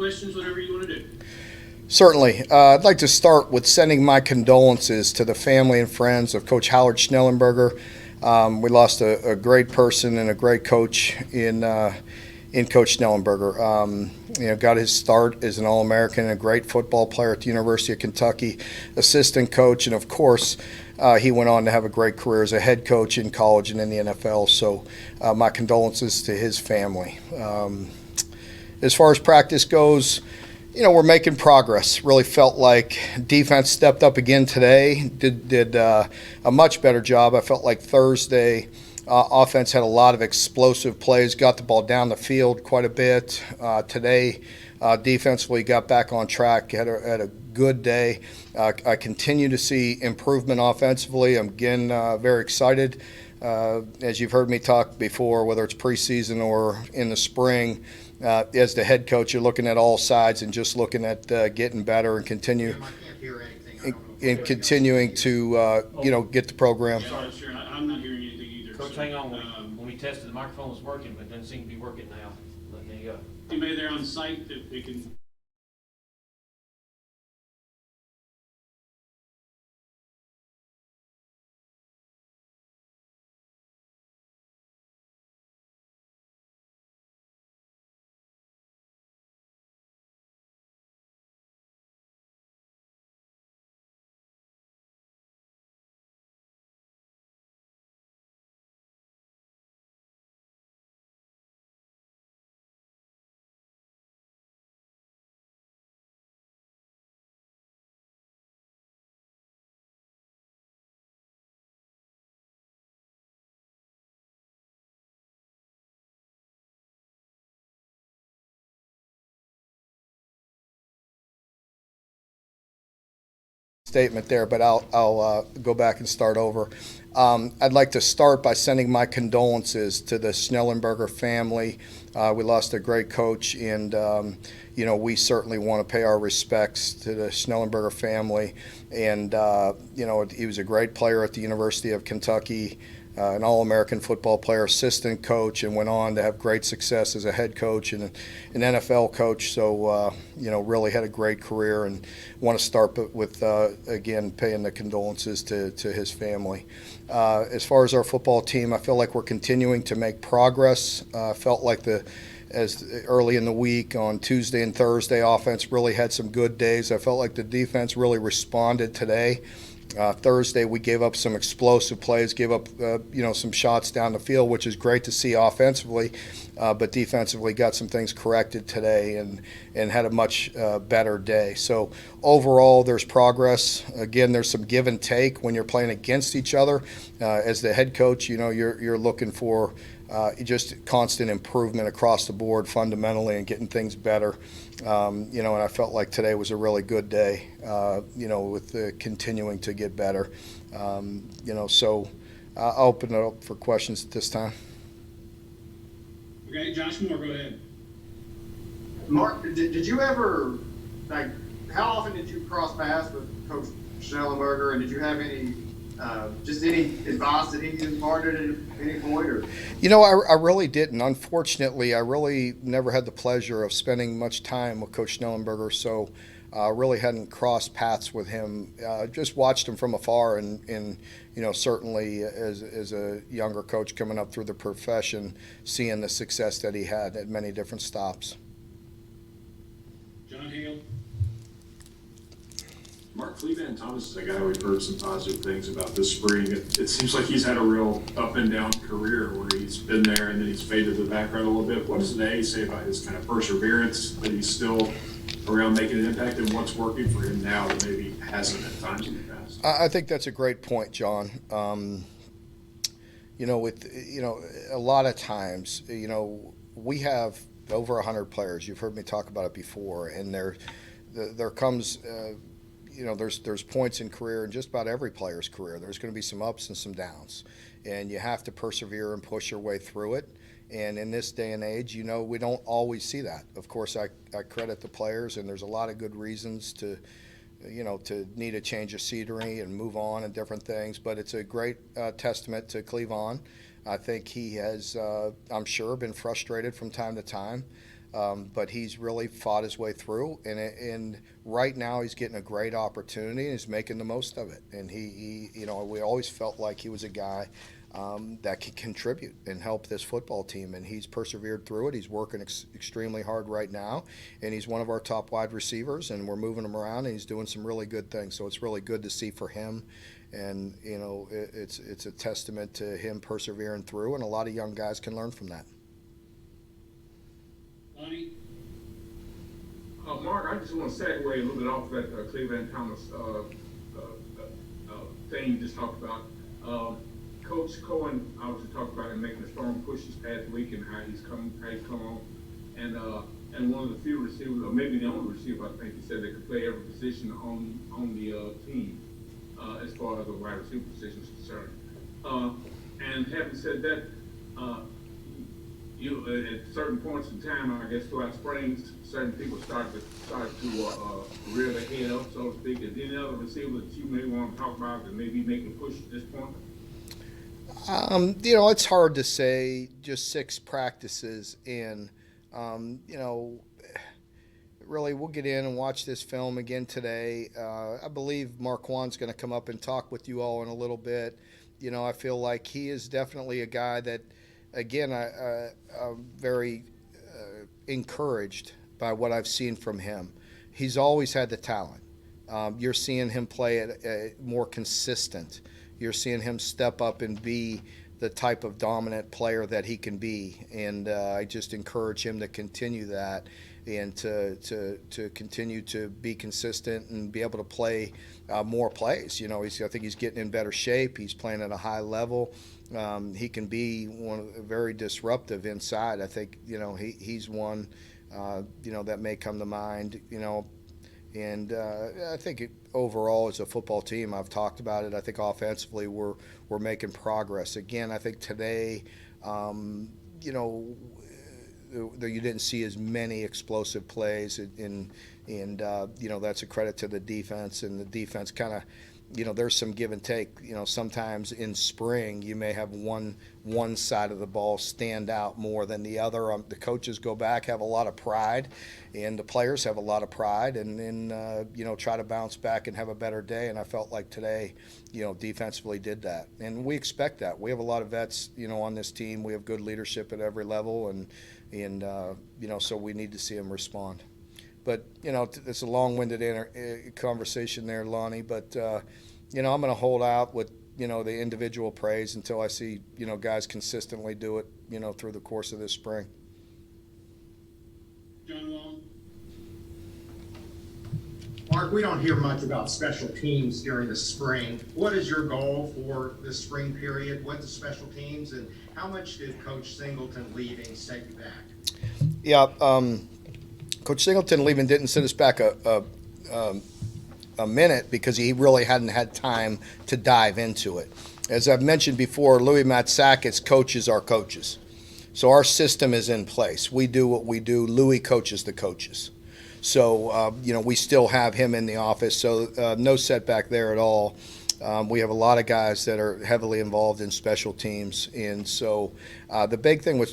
questions, whatever you want to do. Certainly. I'd like to start with sending my condolences to the family and friends of Coach Howard Schnellenberger. We lost a great person and a great coach in Coach Schnellenberger. Got his start as an All-American and a great football player at the University of Kentucky, assistant coach, and of course, he went on to have a great career as a head coach in college and in the NFL. So, my condolences to his family. As far as practice goes, we're making progress. Really felt like defense stepped up again today. Did a much better job. I felt like Thursday offense had a lot of explosive plays, got the ball down the field quite a bit. Today, defensively got back on track, had a good day. I continue to see improvement offensively. I'm again very excited. As you've heard me talk before, whether it's preseason or in the spring, as the head coach, you're looking at all sides and just looking at getting better and continuing to get the program. Yeah, sure. I'm not hearing anything either. Coach, hang on. When we tested, the microphone was working, but doesn't seem to be working now. Let me go. Anybody there on site that they can? Statement there, but I'll go back and start over. I'd like to start by sending my condolences to the Schnellenberger family. We lost a great coach, and we certainly want to pay our respects to the Schnellenberger family. And he was a great player at the University of Kentucky. An All-American football player, assistant coach, and went on to have great success as a head coach and an NFL coach. So, really had a great career, and want to start with, again, paying the condolences to his family. As far as our football team, I feel like we're continuing to make progress. Felt like as early in the week on Tuesday and Thursday, offense really had some good days. I felt like the defense really responded today. Thursday, we gave up some explosive plays, gave up some shots down the field, which is great to see offensively, but defensively got some things corrected today and had a much better day. So overall, there's progress. Again, there's some give and take when you're playing against each other. As the head coach, you're looking for just constant improvement across the board fundamentally and getting things better. And I felt like today was a really good day, with continuing to get better. So I'll open it up for questions at this time. Okay, Josh Moore, go ahead. Mark, did you ever, how often did you cross paths with Coach Schnellenberger, and did you have any advice that he imparted at any point? Or? I really didn't. Unfortunately, I really never had the pleasure of spending much time with Coach Schnellenberger, so really hadn't crossed paths with him. Just watched him from afar, and certainly as a younger coach coming up through the profession, seeing the success that he had at many different stops. John Hale. Mark, Cleveland Thomas is a guy we've heard some positive things about this spring. It seems like he's had a real up and down career where he's been there and then he's faded to the background a little bit. What does the A say about his kind of perseverance, that he's still around making an impact, and what's working for him now that maybe hasn't at times in the past? I think that's a great point, John. A lot of times, we have over 100 players. You've heard me talk about it before, and there comes. There's points in career, in just about every player's career. There's going to be some ups and some downs, and you have to persevere and push your way through it. And in this day and age, we don't always see that. Of course, I credit the players, and there's a lot of good reasons to need a change of scenery and move on and different things. But it's a great testament to Cleveland. I think he has, I'm sure, been frustrated from time to time. But he's really fought his way through, and right now he's getting a great opportunity and he's making the most of it. And he we always felt like he was a guy that could contribute and help this football team, and he's persevered through it. He's working extremely hard right now, and he's one of our top wide receivers, and we're moving him around, and he's doing some really good things. So it's really good to see for him, and it's a testament to him persevering through, and a lot of young guys can learn from that. Lonnie? Mark, I just want to segue a little bit off that Cleveland Thomas thing you just talked about. Coach Cohen obviously talked about him making a strong push this past week and how he's come on, and one of the few receivers, or maybe the only receiver, I think he said, that could play every position on the team as far as the wide receiver position is concerned. And having said that, at certain points in time, I guess throughout spring, certain people started to rear their head up, so to speak. Is there any other receiver that you may want to talk about that may be making a push at this point? It's hard to say. Just 6 practices in. Really, we'll get in and watch this film again today. I believe Marquand's going to come up and talk with you all in a little bit. I feel like he is definitely a guy that, again, I'm very encouraged by what I've seen from him. He's always had the talent. You're seeing him play at more consistent. You're seeing him step up and be the type of dominant player that he can be, and I just encourage him to continue that and to continue to be consistent and be able to play more plays. I think he's getting in better shape. He's playing at a high level. He can be very disruptive inside. I think he's one that may come to mind. And I think overall, as a football team, I've talked about it. I think offensively, we're making progress. Again, I think today, you didn't see as many explosive plays, and that's a credit to the defense. And the defense kind of, there's some give and take. Sometimes in spring, you may have one side of the ball stand out more than the other. The coaches go back, have a lot of pride, and the players have a lot of pride, and then try to bounce back and have a better day. And I felt like today, defensively did that, and we expect that. We have a lot of vets, on this team. We have good leadership at every level, and so we need to see them respond. But, it's a long-winded conversation there, Lonnie. But, I'm going to hold out with, the individual praise until I see, guys consistently do it, through the course of this spring. John Wall? Mark, we don't hear much about special teams during the spring. What is your goal for this spring period with the special teams, and how much did Coach Singleton leaving set you back? Yeah, Coach Singleton leaving didn't set us back a minute because he really hadn't had time to dive into it. As I've mentioned before, Louis Matsakis coaches our coaches. So our system is in place. We do what we do. Louis coaches the coaches. So, we still have him in the office, so no setback there at all. We have a lot of guys that are heavily involved in special teams, and so the big thing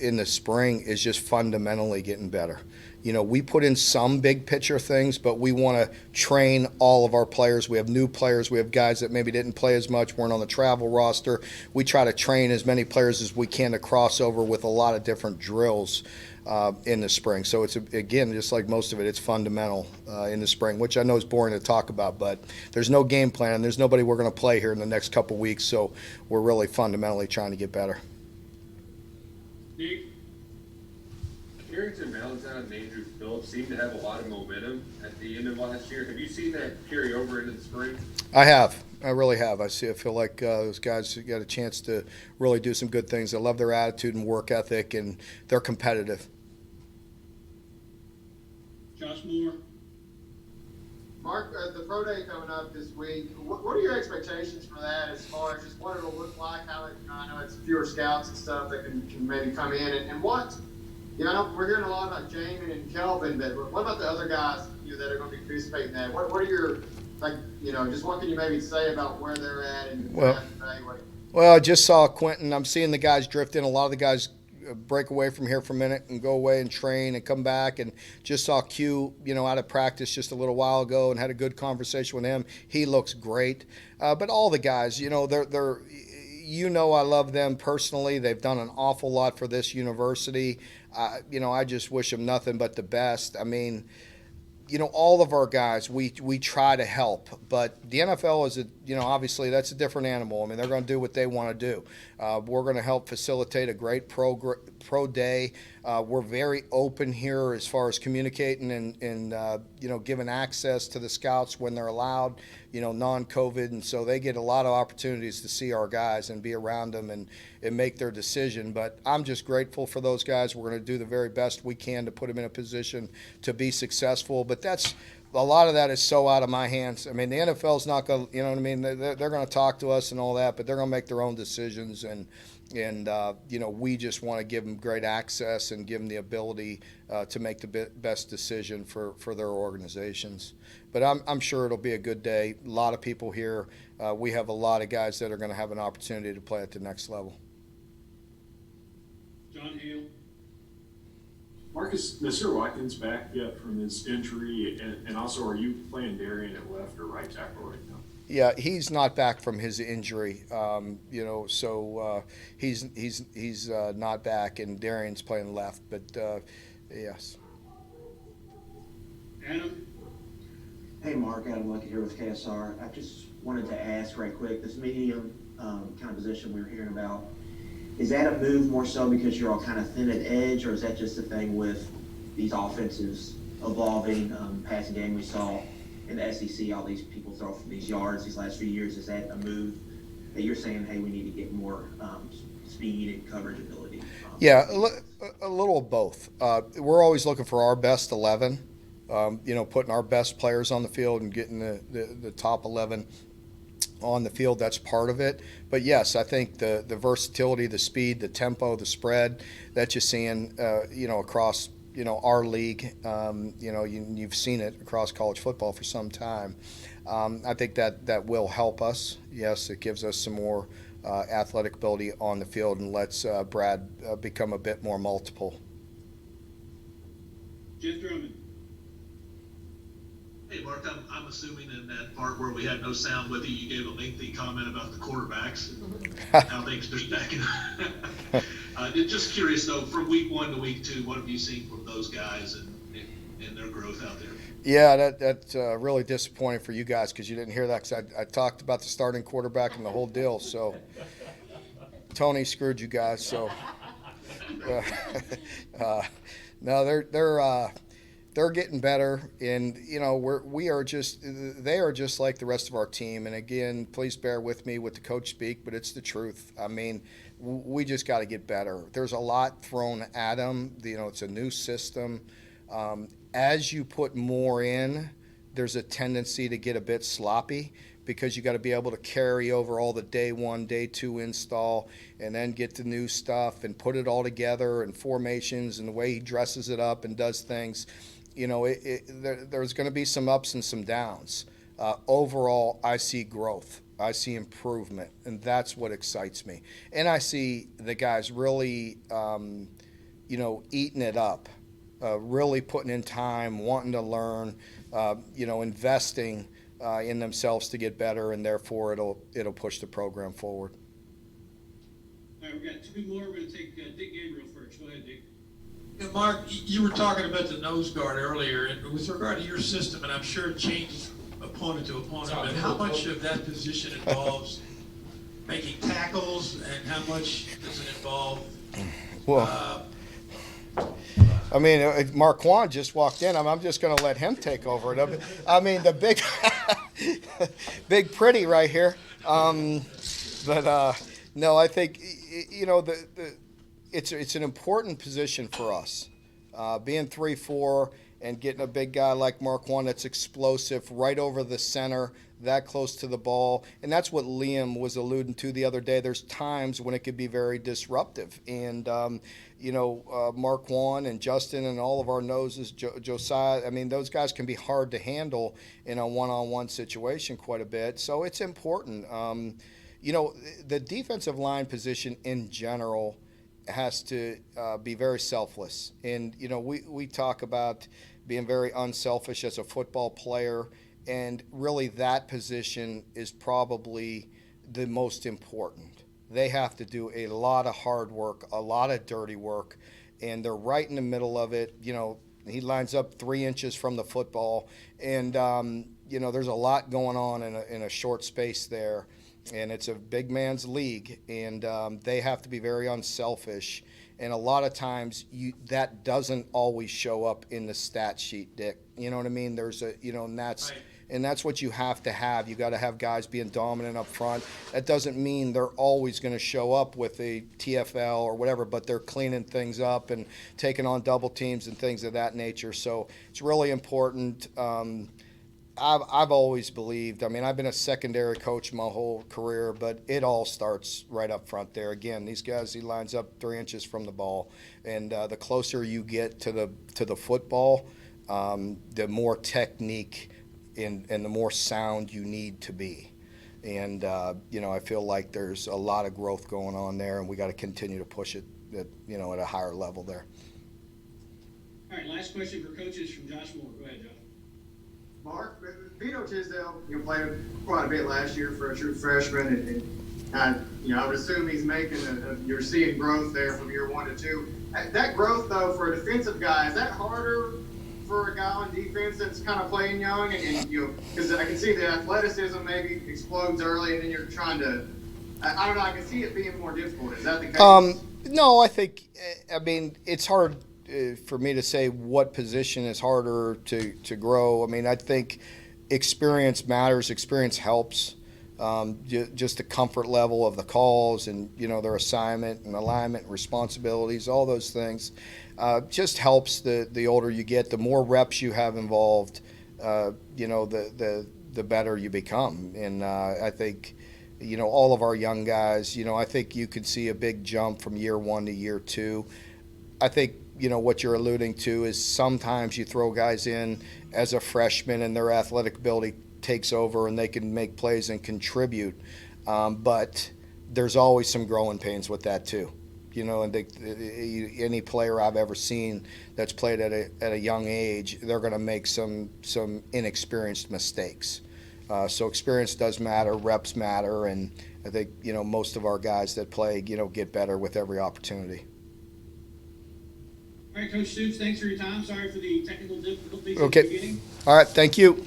in the spring is just fundamentally getting better. We put in some big picture things, but we want to train all of our players. We have new players. We have guys that maybe didn't play as much, weren't on the travel roster. We try to train as many players as we can to cross over with a lot of different drills in the spring. So it's, again, just like most of it, it's fundamental in the spring, which I know is boring to talk about, but there's no game plan. There's nobody we're going to play here in the next couple weeks, so we're really fundamentally trying to get better. Nick? Carrington Valentine and Andrew Phillips seemed to have a lot of momentum at the end of last year. Have you seen that carry over into the spring? I have. I really have. I feel like those guys got a chance to really do some good things. I love their attitude and work ethic, and they're competitive. Josh Moore? Mark, the pro day coming up this week, what are your expectations for that as far as just what it'll look like? I know it's fewer scouts and stuff that can maybe come in, and what, I know we're hearing a lot about Jamin and Kelvin, but what about the other guys that are going to be participating in that? What are your, just what can you maybe say about where they're at and evaluate? Well, I just saw Quentin. I'm seeing the guys drift in. A lot of the guys break away from here for a minute and go away and train and come back, and just saw Q, out of practice just a little while ago and had a good conversation with him. He looks great. But all the guys, they're I love them personally. They've done an awful lot for this university. I just wish them nothing but the best. I mean, all of our guys, we try to help, but the NFL is obviously that's a different animal. I mean, they're going to do what they want to do. We're going to help facilitate a great pro day. We're very open here as far as communicating and giving access to the scouts when they're allowed, non-COVID, and so they get a lot of opportunities to see our guys and be around them and make their decision. But I'm just grateful for those guys. We're going to do the very best we can to put them in a position to be successful. But that's a lot of that is so out of my hands. I mean, the NFL's not going to, they're going to talk to us and all that, but they're going to make their own decisions. And we just want to give them great access and give them the ability to make the best decision for their organizations. But I'm sure it'll be a good day. A lot of people here. We have a lot of guys that are going to have an opportunity to play at the next level. John Hale. Marcus, Mr. Watkins back yet from his injury, and also, are you playing Darian at left or right tackle right now? Yeah, he's not back from his injury, so he's not back, and Darian's playing left. But yes. Adam. Hey, Mark, Adam Luckett here with KSR. I just wanted to ask right quick, this medium kind of position we were hearing about, is that a move more so because you're all kind of thin at edge, or is that just a thing with these offenses evolving, passing game we saw in the SEC, all these people throw from these yards these last few years? Is that a move that you're saying, hey, we need to get more speed and coverage ability? Yeah, a little of both. We're always looking for our best 11, putting our best players on the field and getting the top 11 on the field. That's part of it. But yes, I think the versatility, the speed, the tempo, the spread that you're seeing, across, our league, you've seen it across college football for some time. I think that will help us. Yes, it gives us some more athletic ability on the field and lets Brad become a bit more multiple. Jeff Drummond. Hey, Mark, I'm assuming in that part where we had no sound with you, you gave a lengthy comment about the quarterbacks and how things are stacking. Just curious, though, from week 1 to week 2, what have you seen from those guys and their growth out there? Yeah, that's really disappointing for you guys because you didn't hear that, because I talked about the starting quarterback and the whole deal. So Tony screwed you guys. So no, they're getting better, and they are just like the rest of our team. And again, please bear with me with the coach speak, but it's the truth. I mean, we just got to get better. There's a lot thrown at them. It's a new system. As you put more in, there's a tendency to get a bit sloppy because you got to be able to carry over all the day 1, day 2 install, and then get the new stuff and put it all together and formations and the way he dresses it up and does things. There's going to be some ups and some downs. Overall, I see growth. I see improvement, and that's what excites me. And I see the guys really, eating it up, really putting in time, wanting to learn, investing in themselves to get better, and therefore it'll push the program forward. All right, we got 2 more. We're going to take Dick Gabriel first. Go ahead, Dick. Yeah, Mark, you were talking about the nose guard earlier, and with regard to your system, and I'm sure it changes opponent to opponent, but how much of that position involves making tackles, and how much does it involve? Well, I mean, Marquand just walked in. I'm just going to let him take over it. I mean, the big, big pretty right here. No, I think it's an important position for us. Being 3-4 and getting a big guy like Marquand that's explosive right over the center, that close to the ball. And that's what Liam was alluding to the other day. There's times when it could be very disruptive. And, Marquand and Justin and all of our noses, Josiah, I mean, those guys can be hard to handle in a one-on-one situation quite a bit. So it's important. The defensive line position in general, has to be very selfless. And, you know, we talk about being very unselfish as a football player, and really that position is probably the most important. They have to do a lot of hard work, a lot of dirty work, and they're right in the middle of it. You know, he lines up 3 inches from the football, and, you know, there's a lot going on in a short space there. And it's a big man's league, and they have to be very unselfish. And a lot of times that doesn't always show up in the stat sheet, Dick. You know what I mean? There's a, you know, and that's Right. and that's what you have to have. You got to have guys being dominant up front. That doesn't mean they're always going to show up with a TFL or whatever, but they're cleaning things up and taking on double teams and things of that nature. So it's really important. I've always believed, I mean, I've been a secondary coach my whole career, but it all starts right up front there. Again, these guys, he lines up 3 inches from the ball, and the closer you get to the football, the more technique and the more sound you need to be. And, you know, I feel like there's a lot of growth going on there, and we got to continue to push it at, you know, at a higher level there. All right, last question for coaches from Josh Moore. Go ahead, Josh. Mark, Vito Tisdale, you know, played quite a bit last year for a true freshman, and you know, I would assume he's making you're seeing growth there from year 1 to 2. That growth, though, for a defensive guy, is that harder for a guy on defense that's kind of playing young, and you know, because I can see the athleticism maybe explodes early, and then you're trying to, I don't know, I can see it being more difficult. Is that the case? No, I think, I mean, it's hard for me to say what position is harder to grow. I mean, I think experience matters. Experience helps. Just the comfort level of the calls and, you know, their assignment and alignment and responsibilities, all those things, just helps the older you get. The more reps you have involved, you know, the better you become. And I think, you know, all of our young guys, you know, I think you could see a big jump from year 1 to year 2. I think, you know, what you're alluding to is sometimes you throw guys in as a freshman and their athletic ability takes over and they can make plays and contribute. But there's always some growing pains with that too. You know, and any player I've ever seen that's played at a young age, they're going to make some inexperienced mistakes. So experience does matter, reps matter, and I think, you know, most of our guys that play, you know, get better with every opportunity. All right, Coach Stoops, thanks for your time. Sorry for the technical difficulties Okay. at the beginning. All right, thank you.